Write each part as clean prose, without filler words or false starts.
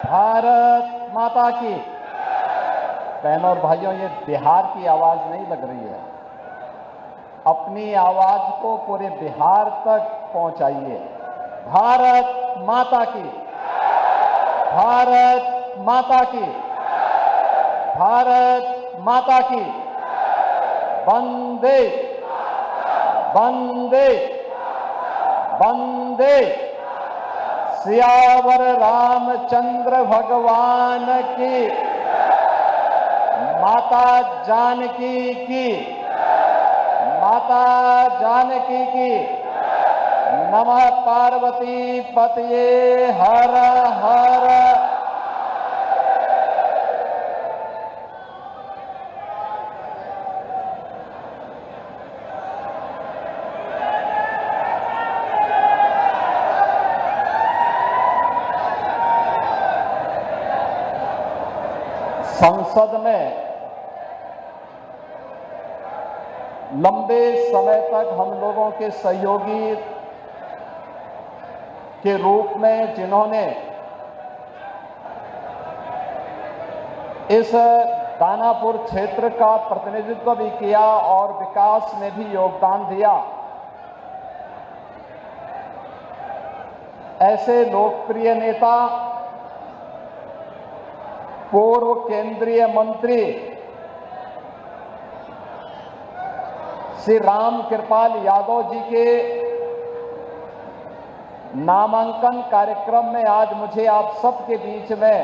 भारत माता की। बहनों और भाइयों, ये बिहार की आवाज नहीं लग रही है। अपनी आवाज को पूरे बिहार तक पहुंचाइए। भारत माता की, भारत माता की, भारत माता की। वंदे वंदे वंदे। सियावर रामचंद्र भगवान की, माता जानकी की, माता जानकी की। नमः पार्वती पतये हर हर। संसद में लंबे समय तक हम लोगों के सहयोगी के रूप में जिन्होंने इस दानापुर क्षेत्र का प्रतिनिधित्व भी किया और विकास में भी योगदान दिया, ऐसे लोकप्रिय नेता, पूर्व केंद्रीय मंत्री श्री राम कृपाल यादव जी के नामांकन कार्यक्रम में आज मुझे आप सबके बीच में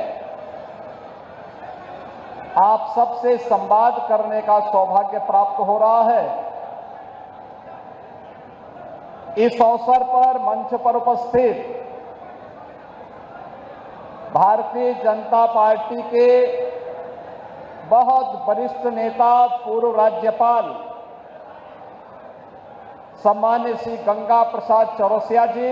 आप सबसे संवाद करने का सौभाग्य प्राप्त हो रहा है। इस अवसर पर मंच पर उपस्थित भारतीय जनता पार्टी के बहुत वरिष्ठ नेता, पूर्व राज्यपाल सम्मान्य श्री गंगा प्रसाद चौरसिया जी,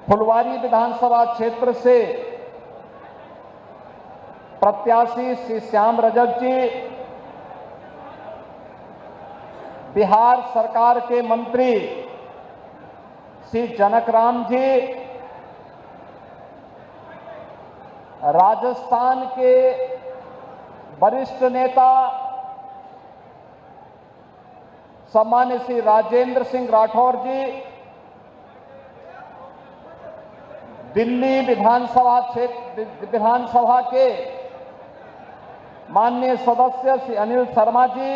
फुलवारी विधानसभा क्षेत्र से प्रत्याशी श्री श्याम रजक जी, बिहार सरकार के मंत्री श्री जनक राम जी, राजस्थान के वरिष्ठ नेता सम्मान्य श्री राजेंद्र सिंह राठौर जी, दिल्ली विधानसभा के माननीय सदस्य श्री अनिल शर्मा जी,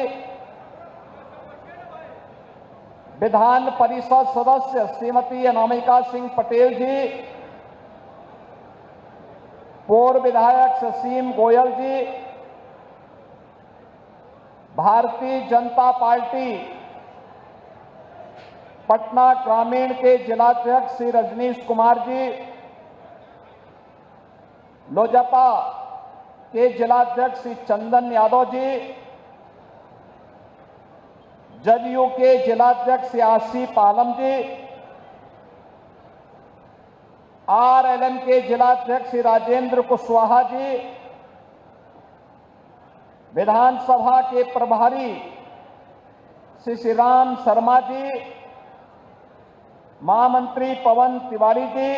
विधान परिषद सदस्य श्रीमती अनामिका सिंह पटेल जी, पूर्व विधायक ससीम गोयल जी, भारतीय जनता पार्टी पटना ग्रामीण के जिलाध्यक्ष श्री रजनीश कुमार जी, लोजपा के जिलाध्यक्ष श्री चंदन यादव जी, जदयू के जिलाध्यक्ष श्री आसिफ आलम जी, आरएलएम के जिलाध्यक्ष श्री राजेंद्र कुशवाहा जी, विधानसभा के प्रभारी श्री श्रीराम शर्मा जी, महामंत्री पवन तिवारी जी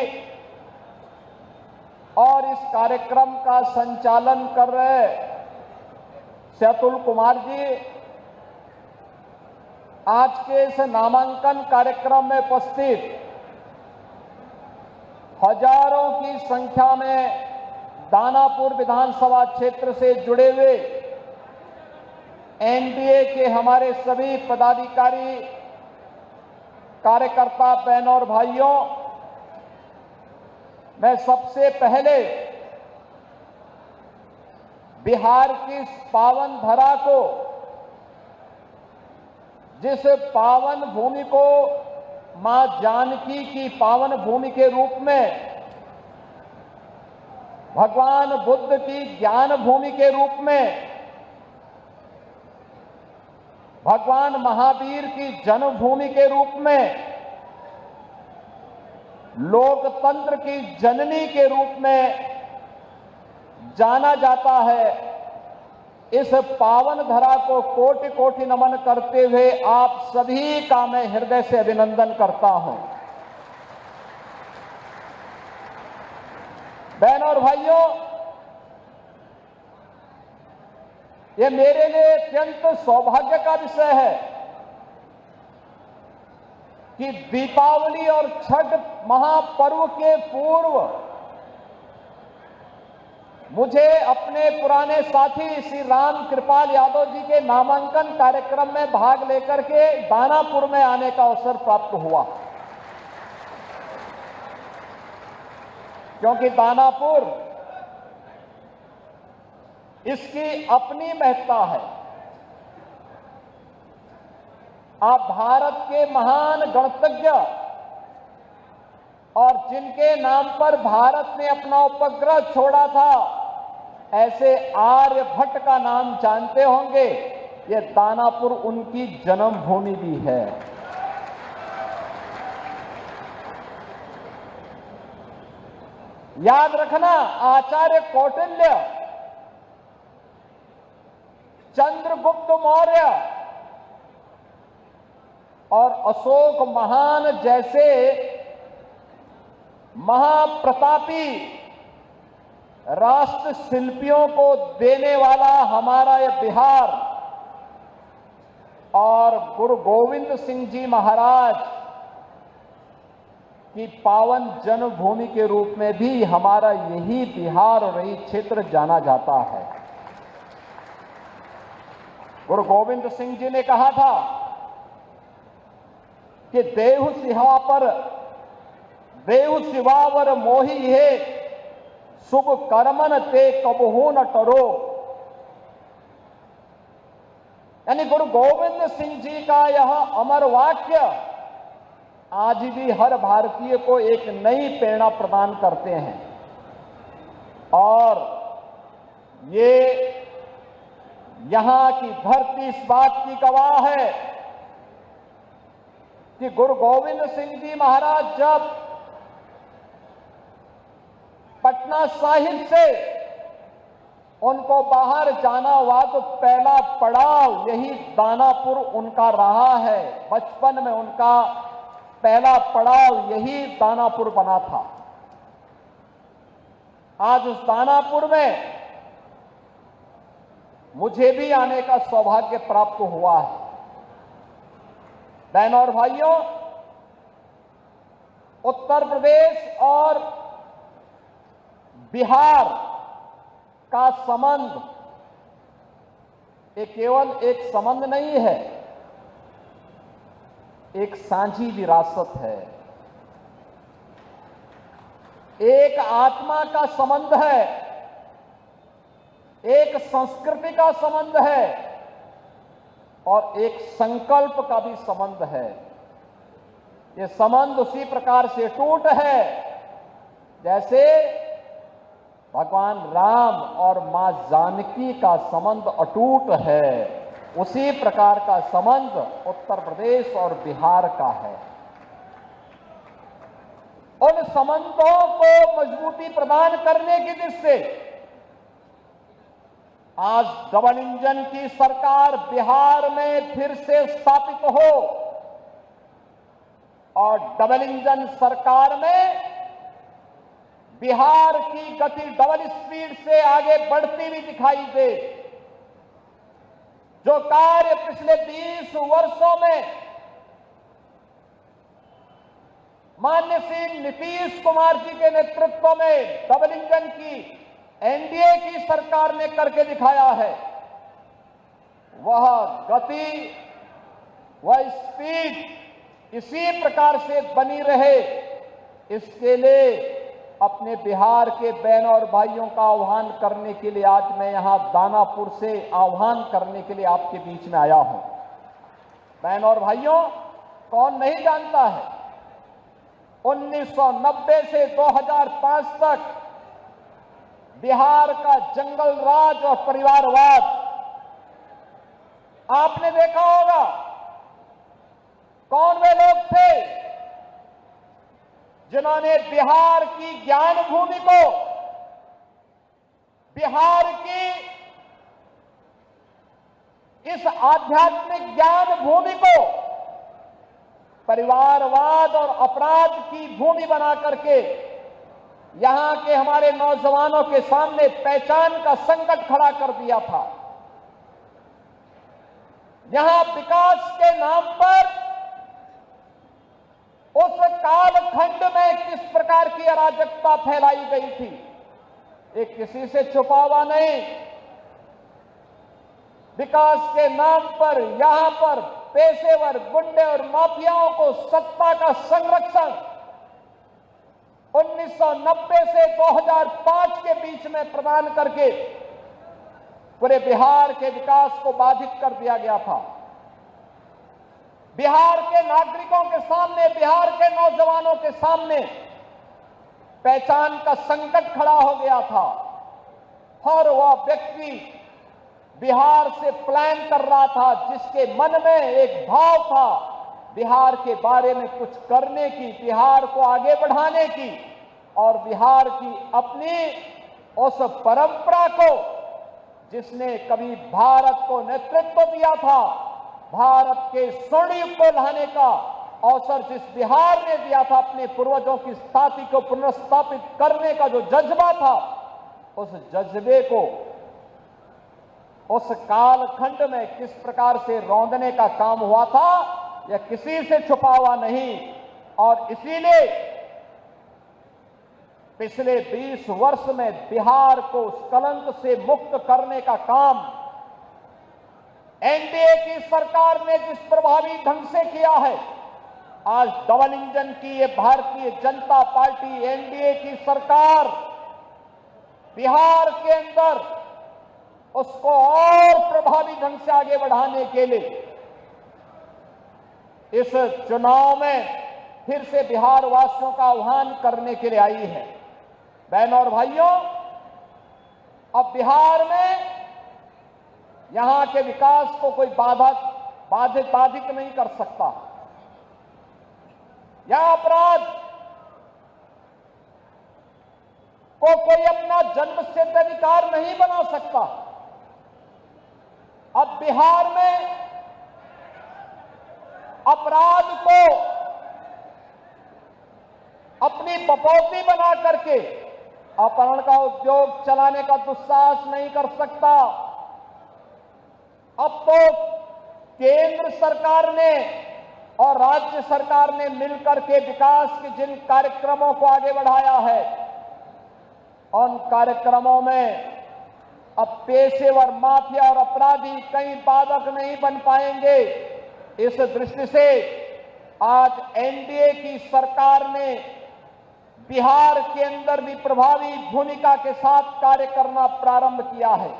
और इस कार्यक्रम का संचालन कर रहे सेतुल कुमार जी, आज के इस नामांकन कार्यक्रम में उपस्थित हजारों की संख्या में दानापुर विधानसभा क्षेत्र से जुड़े हुए एनडीए के हमारे सभी पदाधिकारी, कार्यकर्ता, बहनों और भाइयों, मैं सबसे पहले बिहार की इस पावन धरा को, जिस पावन भूमि को मां जानकी की पावन भूमि के रूप में, भगवान बुद्ध की ज्ञान भूमि के रूप में, भगवान महावीर की जन्मभूमि के रूप में, लोकतंत्र की जननी के रूप में जाना जाता है, इस पावन धरा को कोटि कोटि नमन करते हुए आप सभी का मैं हृदय से अभिनंदन करता हूं। बहनों और भाइयों, ये मेरे लिए अत्यंत सौभाग्य का विषय है कि दीपावली और छठ महापर्व के पूर्व मुझे अपने पुराने साथी श्री राम कृपाल यादव जी के नामांकन कार्यक्रम में भाग लेकर के दानापुर में आने का अवसर प्राप्त हुआ, क्योंकि दानापुर इसकी अपनी महत्ता है। आप भारत के महान गणतज्ञ और जिनके नाम पर भारत ने अपना उपग्रह छोड़ा था, ऐसे आर्यभट्ट का नाम जानते होंगे। ये दानापुर उनकी जन्मभूमि भी है। याद रखना, आचार्य कौटिल्य, चंद्रगुप्त मौर्य और अशोक महान जैसे महाप्रतापी राष्ट्र शिल्पियों को देने वाला हमारा यह बिहार और गुरु गोविंद सिंह जी महाराज की पावन जन्मभूमि के रूप में भी हमारा यही बिहार और यही क्षेत्र जाना जाता है। गुरु गोविंद सिंह जी ने कहा था कि देहु सिवावर मोही है, शुभ कर्मन ते कबहू न टरो। यानी गुरु गोविंद सिंह जी का यह अमर वाक्य आज भी हर भारतीय को एक नई प्रेरणा प्रदान करते हैं। और ये यहां की धरती इस बात की गवाह है कि गुरु गोविंद सिंह जी महाराज जब पटना साहिब से उनको बाहर जाना हुआ तो पहला पड़ाव यही दानापुर उनका रहा है। बचपन में उनका पहला पड़ाव यही दानापुर बना था। आज उस दानापुर में मुझे भी आने का सौभाग्य प्राप्त हुआ है। बहनों और भाइयों, उत्तर प्रदेश और बिहार का संबंध ये केवल एक संबंध नहीं है, एक साझी विरासत है, एक आत्मा का संबंध है, एक संस्कृति का संबंध है और एक संकल्प का भी संबंध है। ये संबंध उसी प्रकार से टूट है जैसे भगवान राम और मां जानकी का संबंध अटूट है। उसी प्रकार का संबंध उत्तर प्रदेश और बिहार का है। उन संबंधों को मजबूती प्रदान करने की दृष्टि से आज डबल इंजन की सरकार बिहार में फिर से स्थापित हो और डबल इंजन सरकार में बिहार की गति डबल स्पीड से आगे बढ़ती हुई दिखाई दे। जो कार्य पिछले 20 वर्षों में माननीय श्री नीतीश कुमार जी के नेतृत्व में डबल इंजन की एनडीए की सरकार ने करके दिखाया है, वह गति, वह स्पीड इसी प्रकार से बनी रहे, इसके लिए अपने बिहार के बहनों और भाइयों का आह्वान करने के लिए आज मैं यहां दानापुर से आह्वान करने के लिए आपके बीच में आया हूं। बहनों और भाइयों, कौन नहीं जानता है 1990 से 2005 तक बिहार का जंगल राज और परिवारवाद आपने देखा होगा। कौन वे लोग थे जिन्होंने बिहार की ज्ञान भूमि को, बिहार की इस आध्यात्मिक ज्ञान भूमि को परिवारवाद और अपराध की भूमि बना करके यहां के हमारे नौजवानों के सामने पहचान का संकट खड़ा कर दिया था। यहां विकास के नाम पर उस कालखंड में किस प्रकार की अराजकता फैलाई गई थी, ये किसी से छुपा हुआ नहीं। विकास के नाम पर यहां पर पेशेवर गुंडे और माफियाओं को सत्ता का संरक्षण 1990 से 2005 के बीच में प्रदान करके पूरे बिहार के विकास को बाधित कर दिया गया था। बिहार के नागरिकों के सामने, बिहार के नौजवानों के सामने पहचान का संकट खड़ा हो गया था और वह व्यक्ति बिहार से प्लान कर रहा था, जिसके मन में एक भाव था बिहार के बारे में कुछ करने की, बिहार को आगे बढ़ाने की और बिहार की अपनी उस परंपरा को, जिसने कभी भारत को नेतृत्व दिया था, भारत के स्वर्ण युग को लाने का अवसर जिस बिहार ने दिया था, अपने पूर्वजों की स्थाति को पुनर्स्थापित करने का जो जज्बा था, उस जज्बे को उस कालखंड में किस प्रकार से रौंदने का काम हुआ था, यह किसी से छुपा हुआ नहीं। और इसीलिए पिछले 20 वर्ष में बिहार को उस कलंक से मुक्त करने का काम एनडीए की सरकार ने जिस प्रभावी ढंग से किया है, आज डबल इंजन की ये भारतीय जनता पार्टी एनडीए की सरकार बिहार के अंदर उसको और प्रभावी ढंग से आगे बढ़ाने के लिए इस चुनाव में फिर से बिहार वासियों का आह्वान करने के लिए आई है। बहनों और भाइयों, अब बिहार में यहां के विकास को कोई बाधित नहीं कर सकता। यह अपराध को कोई अपना जन्मसिद्ध अधिकार नहीं बना सकता। अब बिहार में अपराध को अपनी बपौती बना करके अपहरण का उद्योग चलाने का दुस्साहस नहीं कर सकता। अब तो केंद्र सरकार ने और राज्य सरकार ने मिलकर के विकास के जिन कार्यक्रमों को आगे बढ़ाया है, उन कार्यक्रमों में अब पेशेवर माफिया और अपराधी कहीं बाधक नहीं बन पाएंगे। इस दृष्टि से आज एनडीए की सरकार ने बिहार के अंदर भी प्रभावी भूमिका के साथ कार्य करना प्रारंभ किया है।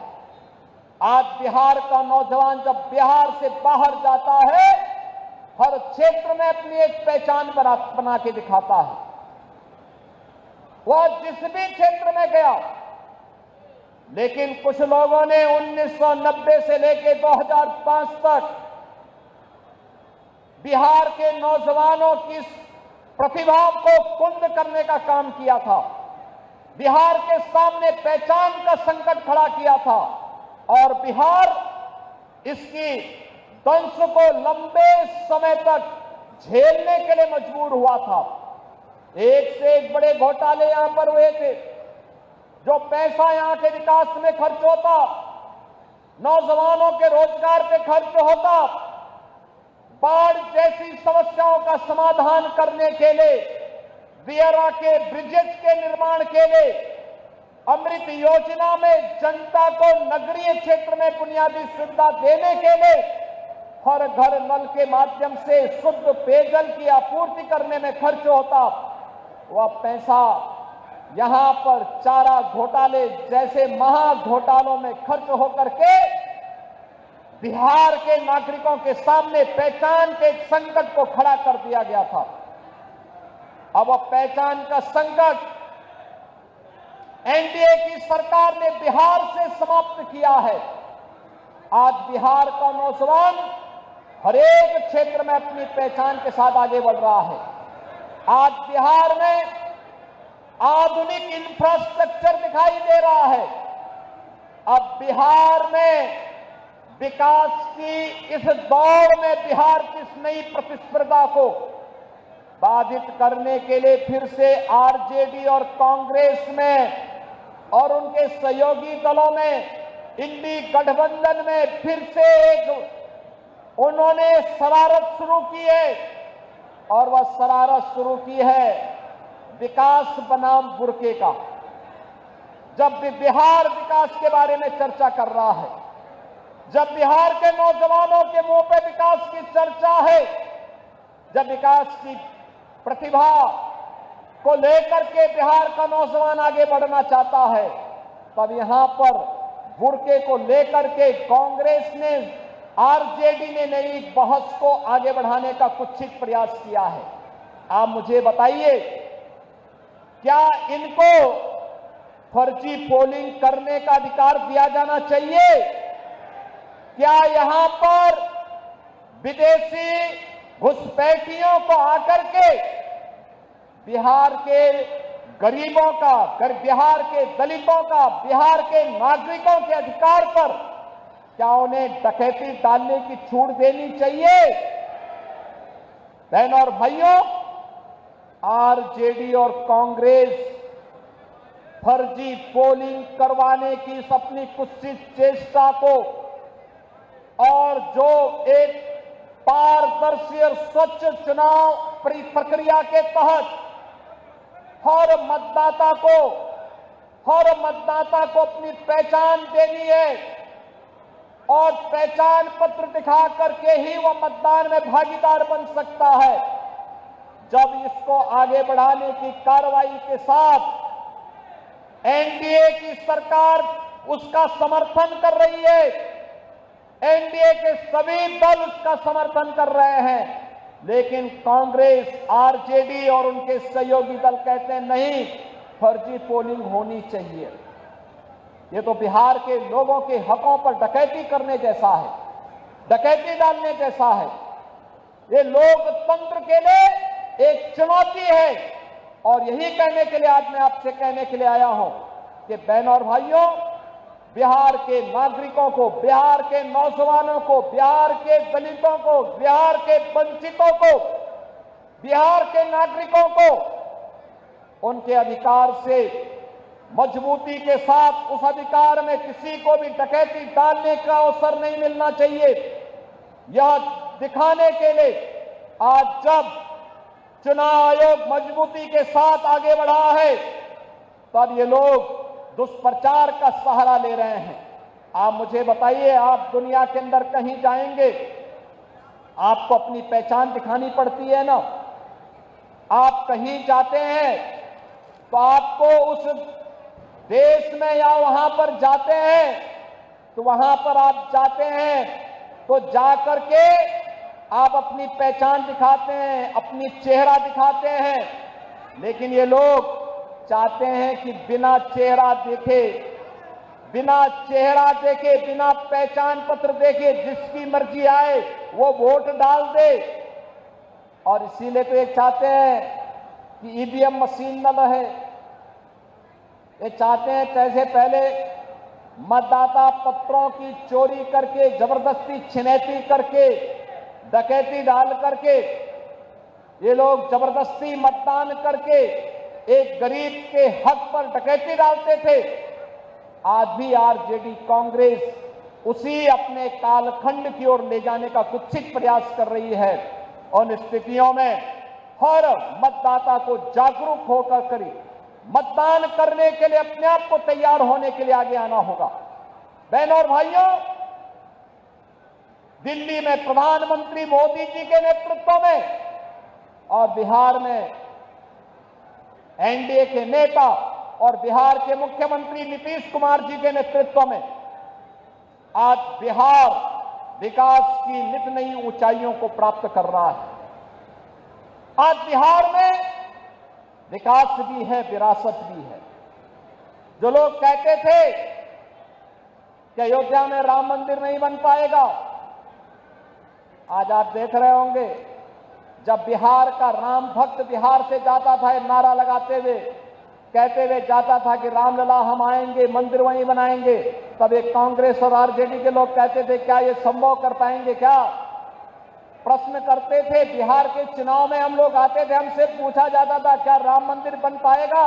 आज बिहार का नौजवान जब बिहार से बाहर जाता है, हर क्षेत्र में अपनी एक पहचान बना के दिखाता है। वह जिस भी क्षेत्र में गया, लेकिन कुछ लोगों ने 1990 से लेकर 2005 तक बिहार के नौजवानों की प्रतिभा को कुंद करने का काम किया था, बिहार के सामने पहचान का संकट खड़ा किया था और बिहार इसकी दंश को लंबे समय तक झेलने के लिए मजबूर हुआ था। एक से एक बड़े घोटाले यहां पर हुए थे। जो पैसा यहां के विकास में खर्च होता, नौजवानों के रोजगार पे खर्च होता, बाढ़ जैसी समस्याओं का समाधान करने के लिए, दियरा के ब्रिजेज के निर्माण के लिए, अमृत योजना में जनता को नगरीय क्षेत्र में बुनियादी सुविधा देने के लिए, हर घर नल के माध्यम से शुद्ध पेयजल की आपूर्ति करने में खर्च होता, वह पैसा यहां पर चारा घोटाले जैसे महा घोटालों में खर्च होकर के बिहार के नागरिकों के सामने पहचान के एक संकट को खड़ा कर दिया गया था। अब पहचान का संकट एनडीए की सरकार ने बिहार से समाप्त किया है। आज बिहार का नौजवान हर एक क्षेत्र में अपनी पहचान के साथ आगे बढ़ रहा है। आज बिहार में आधुनिक इंफ्रास्ट्रक्चर दिखाई दे रहा है। अब बिहार में विकास की इस दौड़ में बिहार की इस नई प्रतिस्पर्धा को बाधित करने के लिए फिर से आरजेडी और कांग्रेस में और उनके सहयोगी दलों में, इंडी गठबंधन में फिर से एक उन्होंने शरारत शुरू की है। और वह शरारत शुरू की है विकास बनाम बुर्के का। जब भी बिहार विकास के बारे में चर्चा कर रहा है, जब बिहार के नौजवानों के मुंह पे विकास की चर्चा है, जब विकास की प्रतिभा को लेकर के बिहार का नौजवान आगे बढ़ना चाहता है, तब यहां पर बुर्के को लेकर के कांग्रेस ने, आरजेडी ने नई बहस को आगे बढ़ाने का कुत्सित प्रयास किया है। आप मुझे बताइए, क्या इनको फर्जी पोलिंग करने का अधिकार दिया जाना चाहिए? क्या यहां पर विदेशी घुसपैठियों को आकर के बिहार के गरीबों का, बिहार के दलितों का, बिहार के नागरिकों के अधिकार पर क्या उन्हें डकैती डालने की छूट देनी चाहिए? बहनों और भाइयों, आरजेडी और कांग्रेस फर्जी पोलिंग करवाने की इस अपनी कुत्सित चेष्टा को और जो एक पारदर्शी और स्वच्छ चुनाव प्रक्रिया के तहत हर मतदाता को अपनी पहचान देनी है और पहचान पत्र दिखा करके ही वह मतदान में भागीदार बन सकता है। जब इसको आगे बढ़ाने की कार्रवाई के साथ एनडीए की सरकार उसका समर्थन कर रही है, एनडीए के सभी दल उसका समर्थन कर रहे हैं, लेकिन कांग्रेस, आरजेडी और उनके सहयोगी दल कहते हैं नहीं, फर्जी पोलिंग होनी चाहिए। ये तो बिहार के लोगों के हकों पर डकैती करने जैसा है, डकैती डालने जैसा है। ये लोकतंत्र के लिए एक चुनौती है और यही कहने के लिए आज मैं आपसे कहने के लिए आया हूं कि बहनों और भाइयों, बिहार के नागरिकों को, बिहार के नौजवानों को, बिहार के दलितों को, बिहार के वंचितों को, बिहार के नागरिकों को उनके अधिकार से मजबूती के साथ, उस अधिकार में किसी को भी डकैती डालने का अवसर नहीं मिलना चाहिए। यह दिखाने के लिए आज जब चुनाव आयोग मजबूती के साथ आगे बढ़ा है, तब ये लोग दुष्प्रचार का सहारा ले रहे हैं। आप मुझे बताइए, आप दुनिया के अंदर कहीं जाएंगे, आपको अपनी पहचान दिखानी पड़ती है ना। आप कहीं जाते हैं तो आपको उस देश में या वहां पर जाते हैं तो वहां पर आप जाते हैं तो जाकर के आप अपनी पहचान दिखाते हैं, अपनी चेहरा दिखाते हैं। लेकिन ये लोग चाहते हैं कि बिना चेहरा देखे, बिना पहचान पत्र देखे जिसकी मर्जी आए वो वोट डाल दे। और इसीलिए तो ये चाहते हैं कि ईवीएम मशीन न रहे। ये चाहते हैं जैसे पहले मतदाता पत्रों की चोरी करके, जबरदस्ती छिनैती करके, डकैती डाल करके ये लोग जबरदस्ती मतदान करके एक गरीब के हक पर डकैती डालते थे। आज भी आरजेडी कांग्रेस उसी अपने कालखंड की ओर ले जाने का कुत्सित प्रयास कर रही है। उन स्थितियों में हर मतदाता को जागरूक होकर करें, मतदान करने के लिए अपने आप को तैयार होने के लिए आगे आना होगा। बहनों और भाइयों, दिल्ली में प्रधानमंत्री मोदी जी के नेतृत्व में और बिहार में एनडीए के नेता और बिहार के मुख्यमंत्री नीतीश कुमार जी के नेतृत्व में आज बिहार विकास की नित नई ऊंचाइयों को प्राप्त कर रहा है। आज बिहार में विकास भी है, विरासत भी है। जो लोग कहते थे कि अयोध्या में राम मंदिर नहीं बन पाएगा, आज आप देख रहे होंगे जब बिहार का राम भक्त बिहार से जाता था नारा लगाते हुए, कहते हुए जाता था कि रामलला हम आएंगे, मंदिर वहीं बनाएंगे, तब एक कांग्रेस और आरजेडी के लोग कहते थे क्या ये संभव कर पाएंगे क्या? प्रश्न करते थे, बिहार के चुनाव में हम लोग आते थे, हमसे पूछा जाता था क्या राम मंदिर बन पाएगा?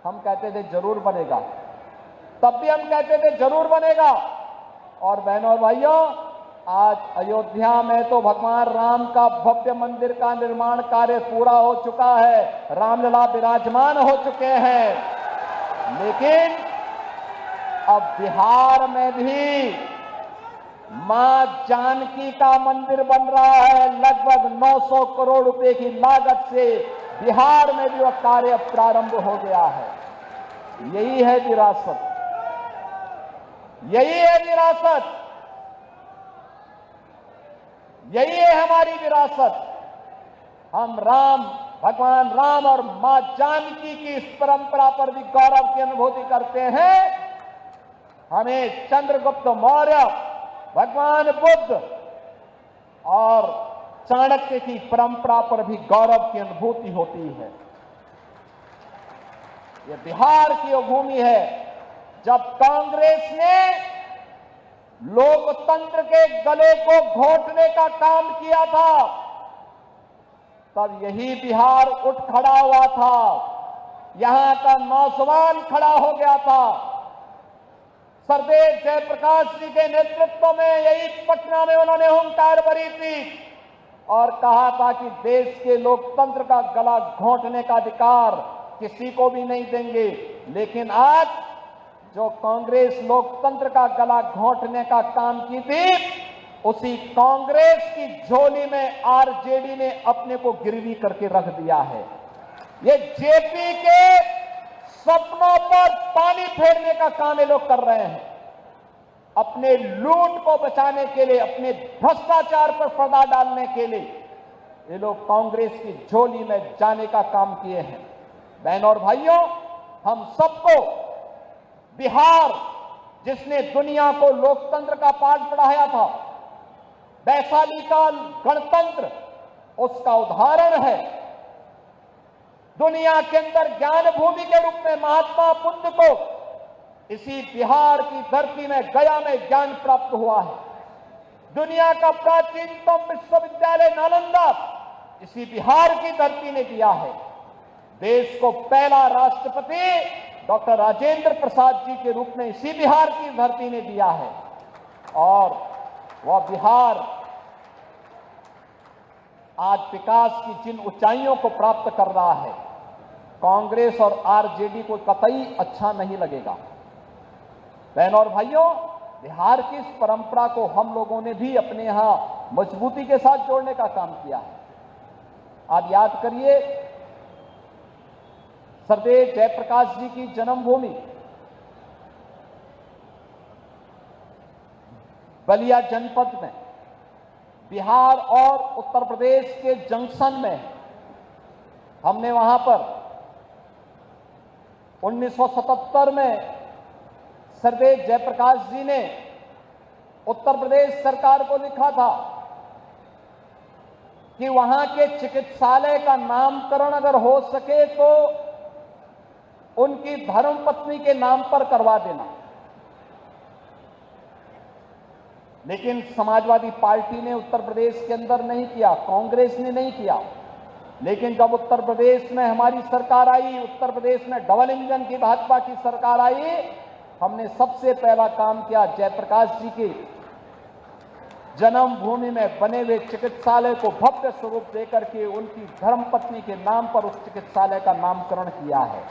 हम कहते थे जरूर बनेगा। तब भी हम कहते थे जरूर बनेगा। और बहनों और भाइयों, आज अयोध्या में तो भगवान राम का भव्य मंदिर का निर्माण कार्य पूरा हो चुका है, रामलला विराजमान हो चुके हैं। लेकिन अब बिहार में भी मां जानकी का मंदिर बन रहा है। लगभग 900 करोड़ रुपए की लागत से बिहार में भी वह कार्य प्रारंभ हो गया है। यही है विरासत, यही है विरासत, यही है हमारी विरासत। हम भगवान राम और मां जानकी की इस परंपरा पर भी गौरव की अनुभूति करते हैं। हमें चंद्रगुप्त मौर्य, भगवान बुद्ध और चाणक्य की परंपरा पर भी गौरव की अनुभूति होती है। यह बिहार की वो भूमि है जब कांग्रेस ने लोकतंत्र के गले को घोटने का काम किया था, तब यही बिहार उठ खड़ा हुआ था। यहां का नौजवान खड़ा हो गया था। सरदेव जयप्रकाश जी के नेतृत्व में यही पटना में उन्होंने हुंकार भरी थी और कहा था कि देश के लोकतंत्र का गला घोंटने का अधिकार किसी को भी नहीं देंगे। लेकिन आज जो कांग्रेस लोकतंत्र का गला घोंटने का काम की थी, उसी कांग्रेस की झोली में आरजेडी ने अपने को गिरवी करके रख दिया है। ये जेपी के सपनों पर पानी फेरने का काम ये लोग कर रहे हैं। अपने लूट को बचाने के लिए, अपने भ्रष्टाचार पर पर्दा डालने के लिए ये लोग कांग्रेस की झोली में जाने का काम किए हैं। बहनों और भाइयों, हम सबको बिहार, जिसने दुनिया को लोकतंत्र का पाठ पढ़ाया था, वैशाली का गणतंत्र उसका उदाहरण है। दुनिया के अंदर ज्ञान भूमि के रूप में महात्मा बुद्ध को इसी बिहार की धरती में, गया में ज्ञान प्राप्त हुआ है। दुनिया का प्राचीनतम विश्वविद्यालय नालंदा इसी बिहार की धरती ने दिया है। देश को पहला राष्ट्रपति डॉक्टर राजेंद्र प्रसाद जी के रूप में इसी बिहार की धरती ने दिया है। और वह बिहार आज विकास की जिन ऊंचाइयों को प्राप्त कर रहा है, कांग्रेस और आरजेडी को कतई अच्छा नहीं लगेगा। बहनों और भाइयों, बिहार की इस परंपरा को हम लोगों ने भी अपने यहां मजबूती के साथ जोड़ने का काम किया है। आप याद करिए, सरदेव जयप्रकाश जी की जन्मभूमि बलिया जनपद में, बिहार और उत्तर प्रदेश के जंक्शन में, हमने वहां पर 1977 में सरदेव जयप्रकाश जी ने उत्तर प्रदेश सरकार को लिखा था कि वहां के चिकित्सालय का नामकरण अगर हो सके तो उनकी धर्मपत्नी के नाम पर करवा देना। लेकिन समाजवादी पार्टी ने उत्तर प्रदेश के अंदर नहीं किया, कांग्रेस ने नहीं किया। लेकिन जब उत्तर प्रदेश में हमारी सरकार आई, उत्तर प्रदेश में डबल इंजन की भाजपा की सरकार आई, हमने सबसे पहला काम किया, जयप्रकाश जी की जन्मभूमि में बने हुए चिकित्सालय को भव्य स्वरूप देकर के उनकी धर्मपत्नी के नाम पर उस चिकित्सालय का नामकरण किया है।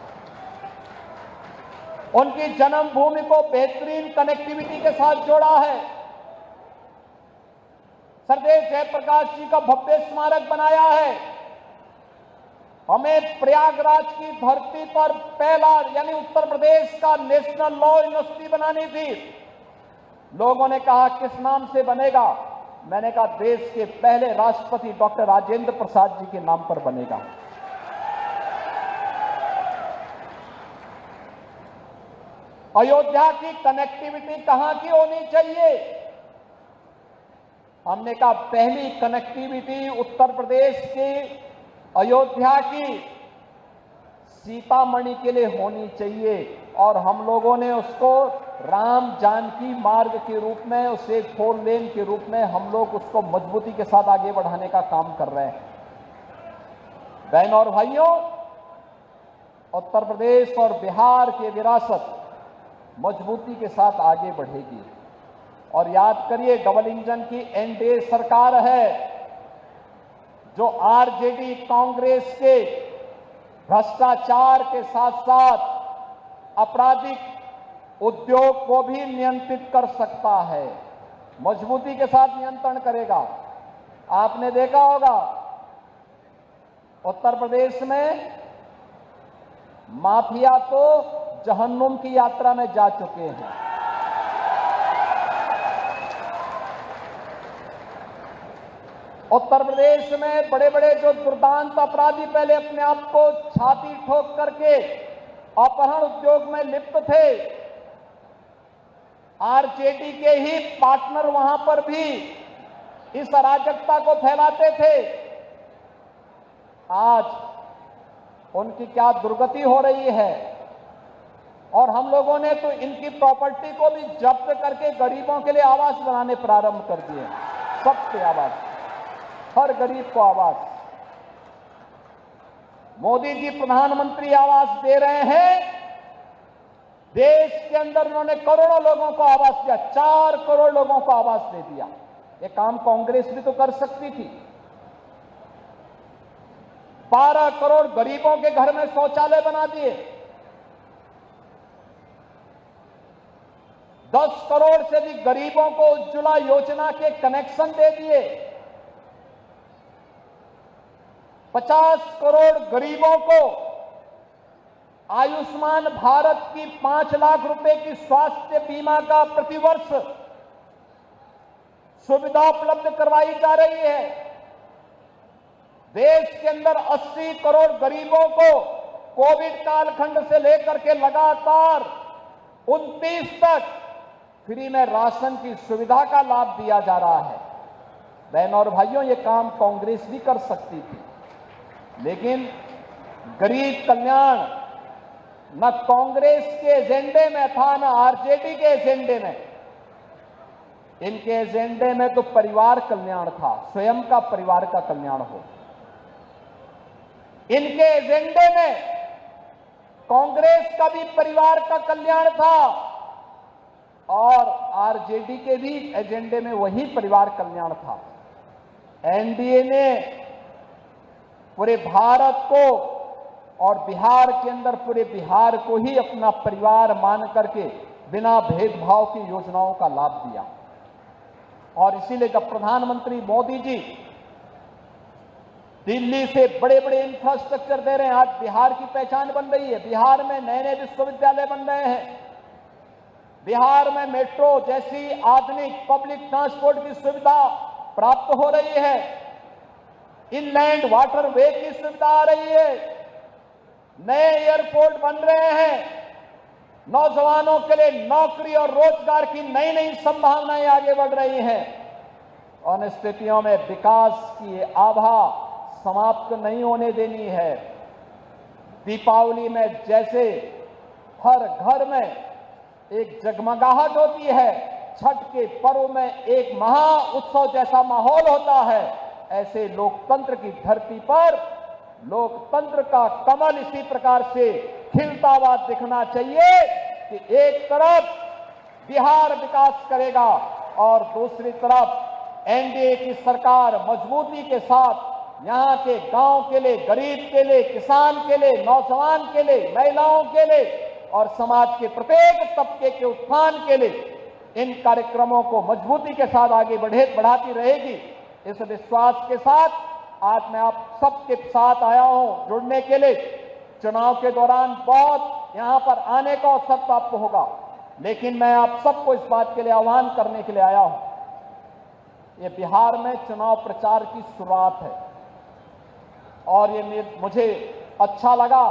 उनकी जन्मभूमि को बेहतरीन कनेक्टिविटी के साथ जोड़ा है। सरदेव जयप्रकाश जी का भव्य स्मारक बनाया है। हमें प्रयागराज की धरती पर पहला, यानी उत्तर प्रदेश का नेशनल लॉ यूनिवर्सिटी बनानी थी। लोगों ने कहा किस नाम से बनेगा? मैंने कहा देश के पहले राष्ट्रपति डॉक्टर राजेंद्र प्रसाद जी के नाम पर बनेगा। अयोध्या की कनेक्टिविटी कहां की होनी चाहिए? हमने कहा पहली कनेक्टिविटी उत्तर प्रदेश की अयोध्या की सीतामढ़ी के लिए होनी चाहिए और हम लोगों ने उसको राम जानकी मार्ग के रूप में, उसे 4 लेन के रूप में हम लोग उसको मजबूती के साथ आगे बढ़ाने का काम कर रहे हैं। बहनों और भाइयों, उत्तर प्रदेश और बिहार की विरासत मजबूती के साथ आगे बढ़ेगी। और याद करिए, डबल इंजन की एनडीए सरकार है जो आरजेडी कांग्रेस के भ्रष्टाचार के साथ साथ आपराधिक उद्योग को भी नियंत्रित कर सकता है, मजबूती के साथ नियंत्रण करेगा। आपने देखा होगा उत्तर प्रदेश में माफिया तो जहन्नुम की यात्रा में जा चुके हैं। उत्तर प्रदेश में बड़े बड़े जो दुर्दांत अपराधी पहले अपने आप को छाती ठोक करके अपहरण उद्योग में लिप्त थे, आरजेडी के ही पार्टनर वहां पर भी इस अराजकता को फैलाते थे। आज उनकी क्या दुर्गति हो रही है। और हम लोगों ने तो इनकी प्रॉपर्टी को भी जब्त करके गरीबों के लिए आवास बनाने प्रारंभ कर दिए। सबके आवास, हर गरीब को आवास। मोदी जी प्रधानमंत्री आवास दे रहे हैं। देश के अंदर उन्होंने करोड़ों लोगों को आवास दिया, 4 करोड़ लोगों को आवास दे दिया। ये काम कांग्रेस भी तो कर सकती थी। 12 करोड़ गरीबों के घर में शौचालय बना दिए। 10 करोड़ से भी गरीबों को उज्ज्वला योजना के कनेक्शन दे दिए। 50 करोड़ गरीबों को आयुष्मान भारत की 5 लाख रुपए की स्वास्थ्य बीमा का प्रतिवर्ष सुविधा उपलब्ध करवाई जा रही है। देश के अंदर 80 करोड़ गरीबों को कोविड कालखंड से लेकर के लगातार 29 तक फ्री में राशन की सुविधा का लाभ दिया जा रहा है। बहनों और भाइयों, ये काम कांग्रेस भी कर सकती थी, लेकिन गरीब कल्याण न कांग्रेस के एजेंडे में था, न आरजेडी के एजेंडे में। इनके एजेंडे में तो परिवार कल्याण था, स्वयं का परिवार का कल्याण हो। इनके एजेंडे में कांग्रेस का भी परिवार का कल्याण था और आरजेडी के भी एजेंडे में वही परिवार कल्याण था। एनडीए ने पूरे भारत को और बिहार के अंदर पूरे बिहार को ही अपना परिवार मान करके बिना भेदभाव की योजनाओं का लाभ दिया। और इसीलिए जब प्रधानमंत्री मोदी जी दिल्ली से बड़े बड़े इंफ्रास्ट्रक्चर दे रहे हैं, आज बिहार की पहचान बन रही है। बिहार में नए नए विश्वविद्यालय बन रहे हैं। बिहार में मेट्रो जैसी आधुनिक पब्लिक ट्रांसपोर्ट की सुविधा प्राप्त हो रही है। इनलैंड वाटरवे की सुविधा आ रही है। नए एयरपोर्ट बन रहे हैं। नौजवानों के लिए नौकरी और रोजगार की नई नई संभावनाएं आगे बढ़ रही हैं। उन स्थितियों में विकास की आभा समाप्त नहीं होने देनी है। दीपावली में जैसे हर घर में एक जगमगाहट होती है, छठ के पर्व में एक महा उत्सव जैसा माहौल होता है, ऐसे लोकतंत्र की धरती पर लोकतंत्र का कमल इसी प्रकार से खिलता हुआ दिखना चाहिए कि एक तरफ बिहार विकास करेगा और दूसरी तरफ एनडीए की सरकार मजबूती के साथ यहां के गांव के लिए, गरीब के लिए, किसान के लिए, नौजवान के लिए, महिलाओं के लिए और समाज के प्रत्येक तबके के उत्थान के लिए इन कार्यक्रमों को मजबूती के साथ आगे बढ़ाती रहेगी। इस विश्वास के साथ आज मैं आप सबके साथ आया हूं जुड़ने के लिए। चुनाव के दौरान बहुत यहां पर आने का अवसर प्राप्त होगा, लेकिन मैं आप सबको इस बात के लिए आह्वान करने के लिए आया हूं। ये बिहार में चुनाव प्रचार की शुरुआत है और ये मुझे अच्छा लगा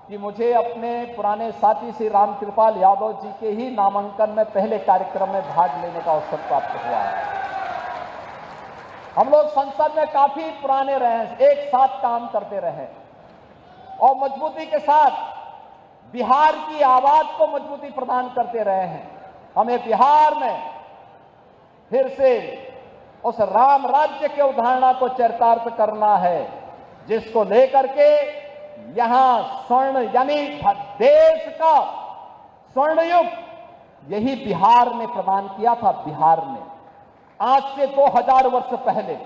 कि मुझे अपने पुराने साथी श्री रामकृपाल यादव जी के ही नामांकन में पहले कार्यक्रम में भाग लेने का अवसर प्राप्त हुआ है। हम लोग संसद में काफी पुराने रहे हैं, एक साथ काम करते रहे और मजबूती के साथ बिहार की आवाज को मजबूती प्रदान करते रहे हैं। हमें बिहार में फिर से उस राम राज्य के उदाहरणा को चरितार्थ करना है, जिसको लेकर के यहां स्वर्ण यानी देश का स्वर्ण युग यही बिहार ने प्रदान किया था। बिहार ने आज से 2000 वर्ष पहले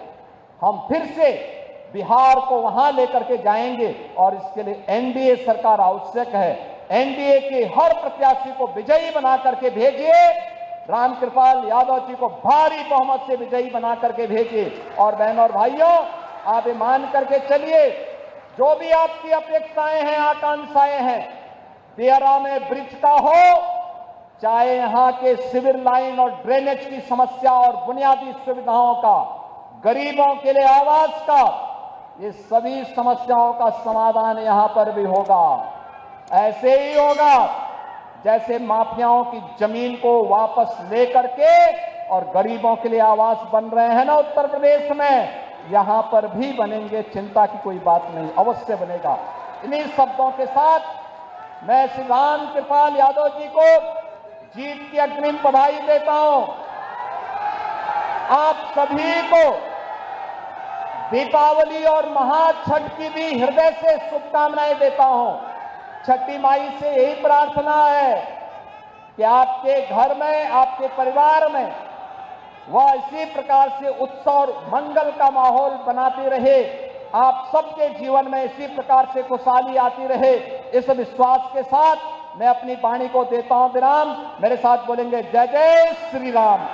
हम फिर से बिहार को वहां लेकर के जाएंगे और इसके लिए एनडीए सरकार आवश्यक है। एनडीए के हर प्रत्याशी को विजयी बना करके भेजिए, रामकृपाल यादव जी को भारी बहुमत से विजयी बना करके भेजिए। और बहनों और भाइयों, आप ये मान करके चलिए, जो भी आपकी अपेक्षाएं हैं, आकांक्षाएं हैं, दियारा में ब्रिज का हो, चाहे यहां के सिविल लाइन और ड्रेनेज की समस्या और बुनियादी सुविधाओं का, गरीबों के लिए आवास का, ये सभी समस्याओं का समाधान यहां पर भी होगा। ऐसे ही होगा जैसे माफियाओं की जमीन को वापस लेकर के और गरीबों के लिए आवास बन रहे हैं ना उत्तर प्रदेश में, यहां पर भी बनेंगे, चिंता की कोई बात नहीं, अवश्य बनेगा। इन्हीं शब्दों के साथ मैं श्री रामकृपाल यादव जी को जीत की अग्रिम बधाई देता हूं। आप सभी को दीपावली और महाछठ की भी हृदय से शुभकामनाएं देता हूं। छठी माई से यही प्रार्थना है कि आपके घर में, आपके परिवार में वह इसी प्रकार से उत्सव और मंगल का माहौल बनाती रहे, आप सबके जीवन में इसी प्रकार से खुशहाली आती रहे। इस विश्वास के साथ मैं अपनी वाणी को देता हूं विराम। मेरे साथ बोलेंगे जय जय श्री राम।